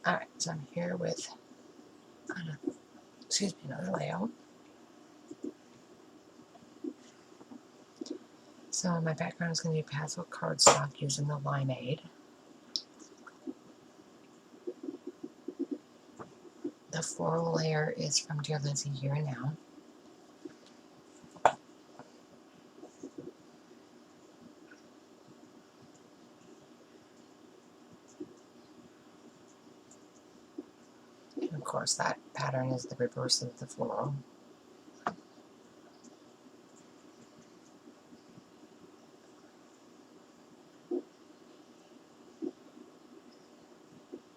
Alright, so I'm here with, another layout. So my background is going to be pastel cardstock using the Limeade. The floral layer is from Dear Lizzie Here and Now. And of course that pattern is the reverse of the floral.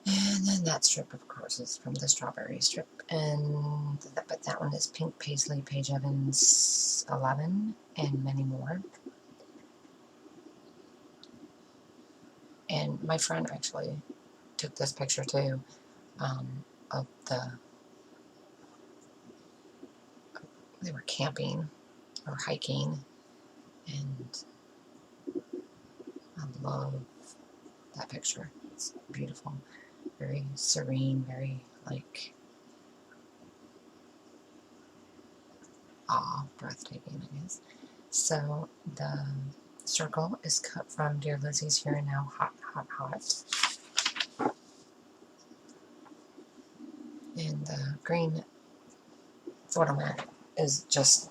And then that strip, of course, is from the strawberry strip. But that one is Pink Paisley, Paige Evans 11, and many more. And my friend actually took this picture too, of they were camping or hiking, and I love that picture. It's beautiful, very serene, very like breathtaking, I guess. So the circle is cut from Dear Lizzie's Here and Now, Hot, Hot, Hot. And the green photo mat is just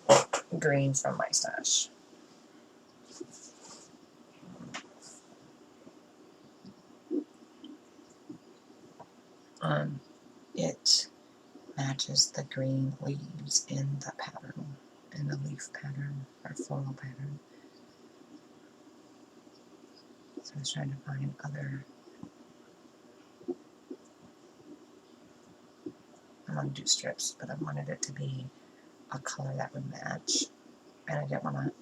green from my stash. It matches the green leaves in the pattern, in the leaf pattern, or floral pattern. So I was trying to find other. I want to do strips, but I wanted it to be a color that would match. And I didn't want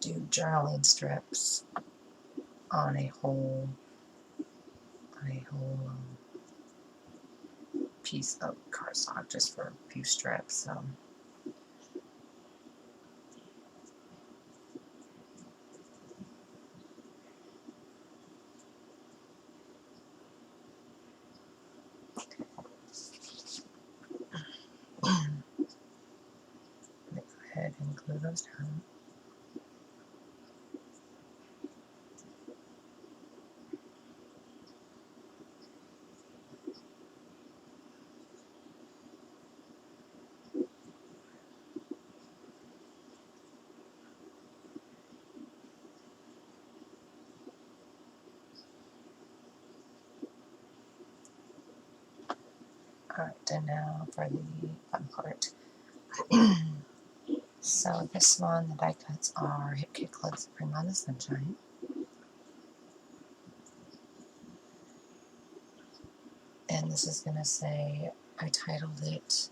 to do journaling strips on a whole piece of cardstock, just for a few strips. So let me go ahead and glue those down. Alright, and now for the fun part. So this one, the die cuts are Hip Kick Clips Bring On the Sunshine. And this is going to say, I titled it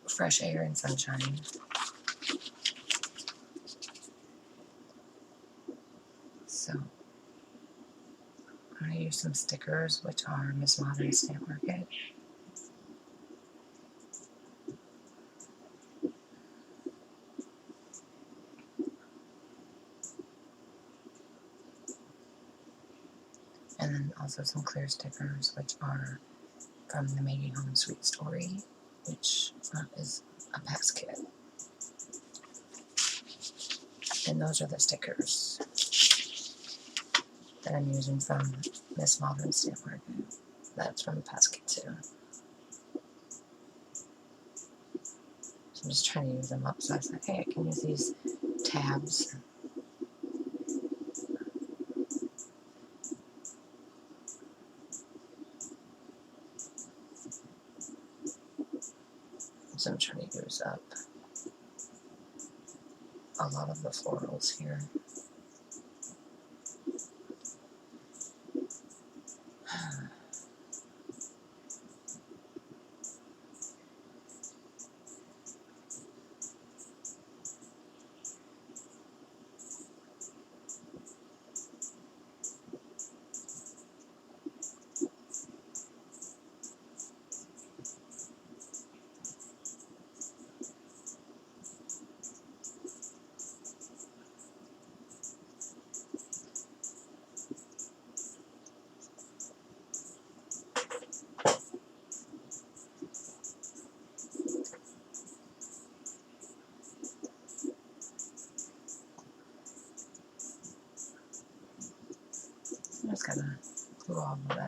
Fresh Air and Sunshine. So I'm going to use some stickers, which are Miss Modern Stamp Market. And then also some clear stickers, which are from the Making Home Sweet Story, which is a pass kit. And those are the stickers that I'm using from Miss Modern Stamp Market. That's from the pass kit too. So I'm just trying to use them up, so I said, hey, I can use these tabs. So I'm trying to use up a lot of the florals here.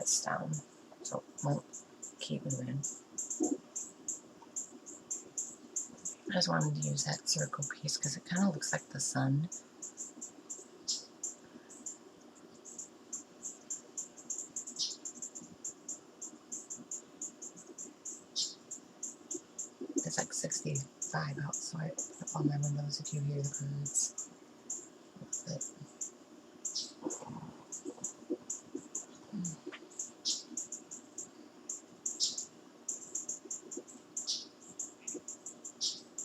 cuts down, so it won't keep moving. I just wanted to use that circle piece because it kind of looks like the sun. It's like 65 outside on my windows if you hear the birds. But,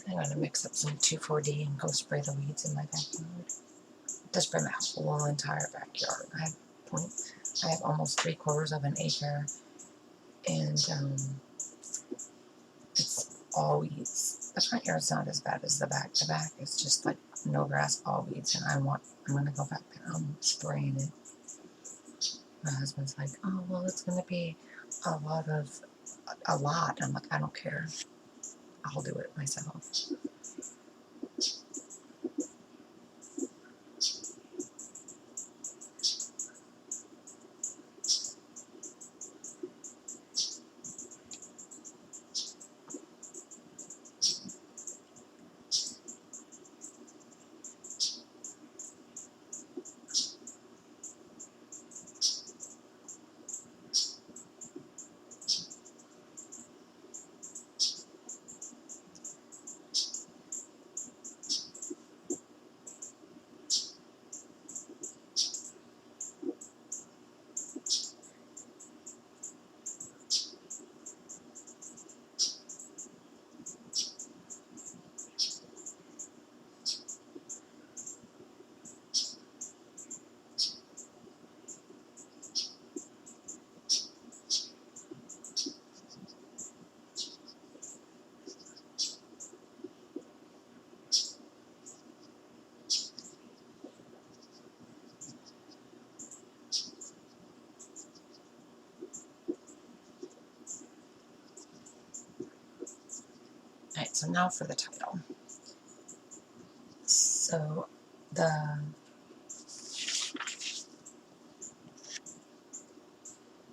I'm going to mix up some 2,4-D and go spray the weeds in my backyard. Just spray my whole entire backyard. I have almost 3/4 of an acre, and it's all weeds. The front yard's not as bad as the back. The back is just like no grass, all weeds, and I'm going to go back there. I'm spraying it. My husband's like, oh, well, it's going to be a lot. I'm like, I don't care. I'll do it myself. Alright, so now for the title. So the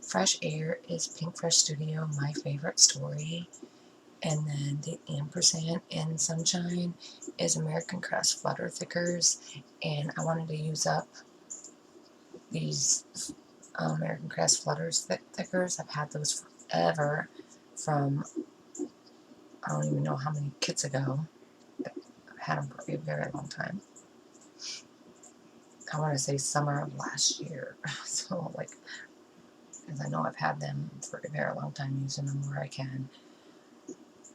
Fresh Air is Pink Fresh Studio, my favorite story. And then the ampersand in Sunshine is American Crest Flutter Thickers. And I wanted to use up these American Crest Flutters Thickers. I've had those forever from, I don't even know how many kits ago. I've had them for a very long time. I want to say summer of last year. So, like, because I know I've had them for a very long time, using them where I can,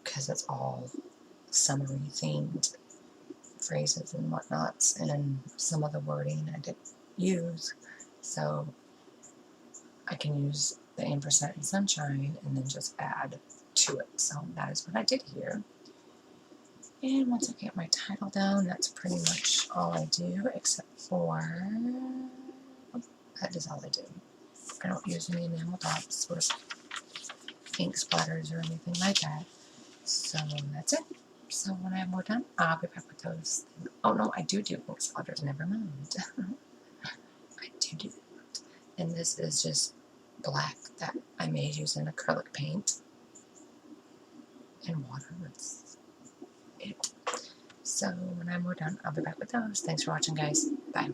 because it's all summery themed phrases and whatnots, and some of the wording I did use, so I can use the ampersand and Sunshine and then just add to it. So that is what I did here. And once I get my title down, that's pretty much all I do, except for, that is all I do. I don't use any enamel dots or ink splatters or anything like that. So that's it. So when I have more done, I'll be back with those. Oh no, I do ink splatters, never mind. I do that. And this is just black that I made using acrylic paint and water. That's it. So when I'm more done, I'll be back with those. Thanks for watching, guys. Bye.